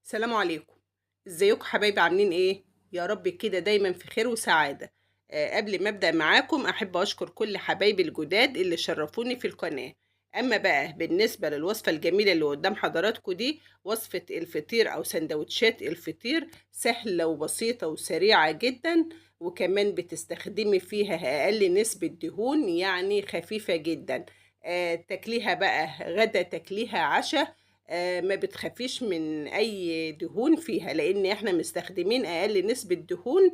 السلام عليكم. ازيكم حبايبي عاملين ايه؟ يا رب كده دايما في خير وسعادة. قبل ما ابدأ معاكم احب اشكر كل حبايبي الجداد اللي شرفوني في القناة. اما بقى بالنسبة للوصفة الجميلة اللي قدام حضراتكم دي، وصفة الفطير او سندوتشات الفطير سهلة وبسيطة وسريعة جدا، وكمان بتستخدمي فيها اقل نسبة دهون، يعني خفيفة جدا. تاكليها بقى غدا، تاكليها عشاء. ما بتخافيش من أي دهون فيها، لإن إحنا مستخدمين أقل نسبة دهون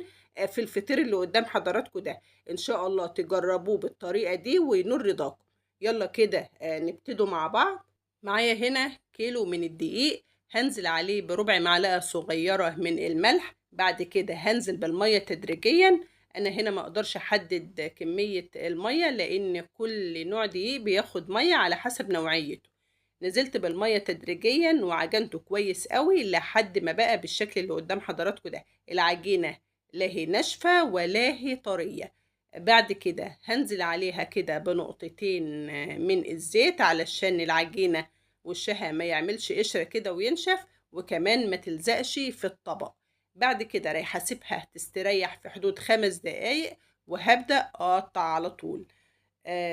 في الفطير اللي قدّام حضراتكم ده. إن شاء الله تجرّبوه بالطريقة دي وينول رضاكم. يالّا كده نبتدوا مع بعض. معايا هنا كيلو من الدقيق، هانزل عليه بربع معلقة صغيرة من الملح، بعد كده هانزل بالمَيّة تدريجيًا. أنا هنا ما أقدرش أحدد كمية المَيّة، لإن كل نوع دقيق بياخد مَيّة على حسب نوعيته. نزلت بالمية تدريجيا وعجنته كويس قوي لحد ما بقى بالشكل اللي قدام حضراتكم ده. العجينة لا هي ناشفة ولا هي طرية. بعد كده هنزل عليها كده بنقطتين من الزيت علشان العجينة وشها ما يعملش قشرة كده وينشف، وكمان ما تلزقش في الطبق. بعد كده رايحة اسيبها تستريح في حدود 5 دقايق، وهبدأ اقطع على طول.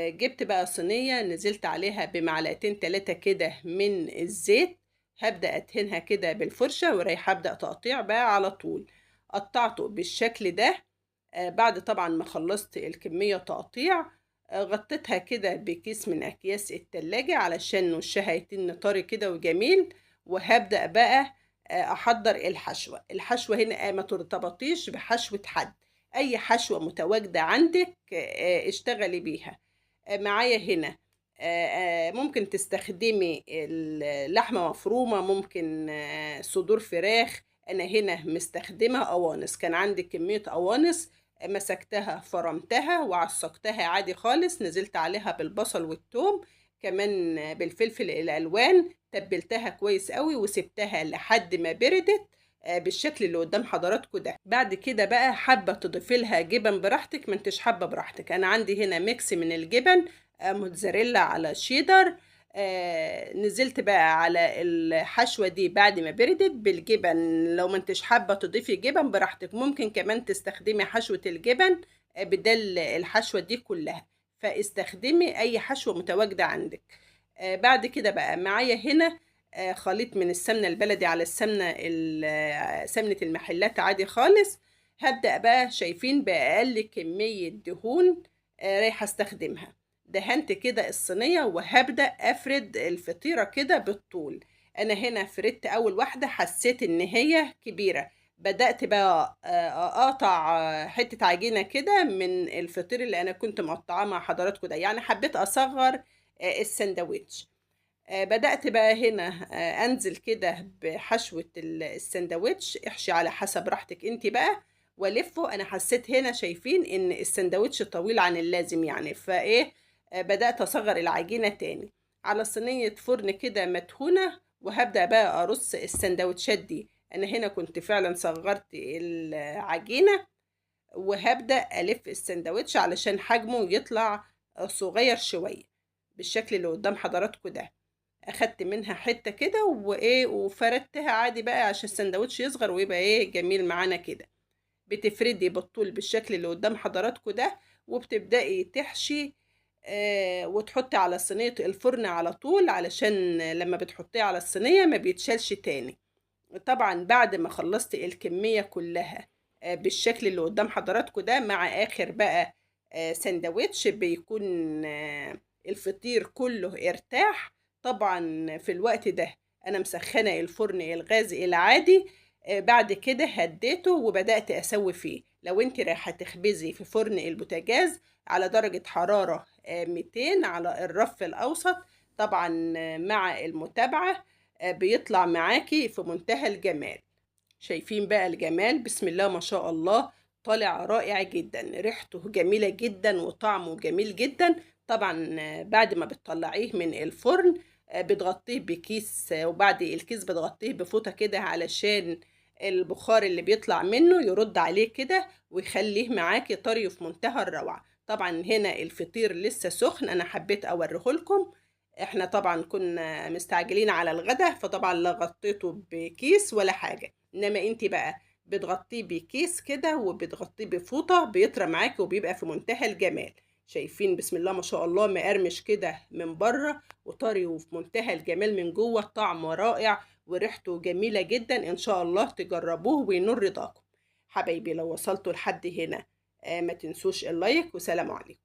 جبت بقى صينية نزلت عليها بمعلقتين 3 كده من الزيت، هابدأ أدهنها كده بالفرشة ورايحة أبدأ تقطيع بقى على طول. قطعته بالشكل ده. بعد طبعًا ما خلّصت الكمية تقطيع، غطيتها كده بكيس من أكياس التلاجة علشان وشها يتن طري كده وجميل. وهابدأ بقى أحضّر الحشوة. الحشوة هنا ما ترتبطيش بحشوة حد، أي حشوة متواجدة عندِك اشتغلي بيها. معايا هنا ممكن تستخدمي لحمة مفرومة، ممكن صدور فراخ. أنا هنا مستخدمة قوانص، كان عندي كمية قوانص. مسكتها فرمتها وعصقتها عادي خالص، نزلت عليها بالبصل والثوم، كمان بالفلفل الألوان، تبلتها كويس قوي وسبتها لحد ما بردت بالشكل اللي قدام حضراتكم ده. بعد كده بقى حابة تضيفي لها جبن براحتك، ما انتش حابة براحتك. أنا عندي هنا ميكس من الجبن، موتزاريلا على شيدر. نزلت بقى على الحشوة دي بعد ما بردت بالجبن. لو ما انتش حابة تضيفي جبن براحتك، ممكن كمان تستخدمي حشوة الجبن بدل الحشوة دي كلها. فاستخدمي أي حشوة متواجدة عندك. بعد كده بقى معايا هنا خليط من السمنة البلدي على سمنة المحلات عادي خالص. هبدأ بقى شايفين بأقل كمية دهون رايحة استخدمها. دهنت كده الصينية وهبدأ أفرد الفطيرة كده بالطول. أنا هنا فردت أول واحدة، حسيت إن هي كبيرة، بدأت بقى أقطع حتة عجينة كده من الفطير اللي أنا كنت مقطعاه مع حضراتكم ده، يعني حبيت أصغر السندوتش. بدأت بقى هنا أنزل كده بحشوة السندوتش، احشي على حسب راحتك انت بقى، والفه. انا حسيت هنا شايفين ان السندوتش طويل عن اللازم يعني، فايه بدأت اصغر العجينة تاني على صينية فرن كده مدهونة، وهبدأ بقى ارص السندوتشات دي. انا هنا كنت فعلا صغرت العجينة، وهبدأ ألف السندوتش علشان حجمه يطلع صغير شوية بالشكل اللي قدام حضراتكم ده. أخدت منها حتة كده وإيه وفردتها عادي بقى عشان السندوتش يصغر ويبقى إيه جميل معانا كده. بتفردي بالطول بالشكل اللي قدام حضراتكم ده، وبتبدأي تحشي وتحطي على صينية الفرن على طول، علشان لما بتحطيه على الصينية ما بيتشالش تاني. طبعا بعد ما خلصت الكمية كلها بالشكل اللي قدام حضراتكم ده، مع آخر بقى سندوتش بيكون الفطير كله ارتاح. طبعا في الوقت ده أنا مسخنة الفرن الغاز العادي. بعد كده هديته وبدأت أسوي فيه. لو انت رايحة تخبزي في فرن البوتاجاز على درجة حرارة 200 على الرف الأوسط، طبعا مع المتابعة بيطلع معاكي في منتهى الجمال. شايفين بقى الجمال؟ بسم الله ما شاء الله، طالع رائع جدا، ريحته جميلة جدا وطعمه جميل جدا. طبعا بعد ما بتطلعيه من الفرن بتغطيه بكيس، وبعد الكيس بتغطيه بفوطة كده علشان البخار اللي بيطلع منه يرد عليه كده ويخليه معاكي طري في منتهى الروعة. طبعا هنا الفطير لسه سخن، انا حبيت اوريه لكم. احنا طبعا كنا مستعجلين على الغدا، فطبعا لا غطيته بكيس ولا حاجة، انما انت بقى بتغطيه بكيس كده وبتغطيه بفوطة بيطرى معاكي وبيبقى في منتهى الجمال. شايفين بسم الله ما شاء الله مقرمش كده من بره وطري وفي منتهى الجمال من جوه، طعمه رائع وريحته جميلة جدا. ان شاء الله تجربوه وينور رضاكم. حبايبي لو وصلتوا لحد هنا ما تنسوش اللايك، وسلام عليكم.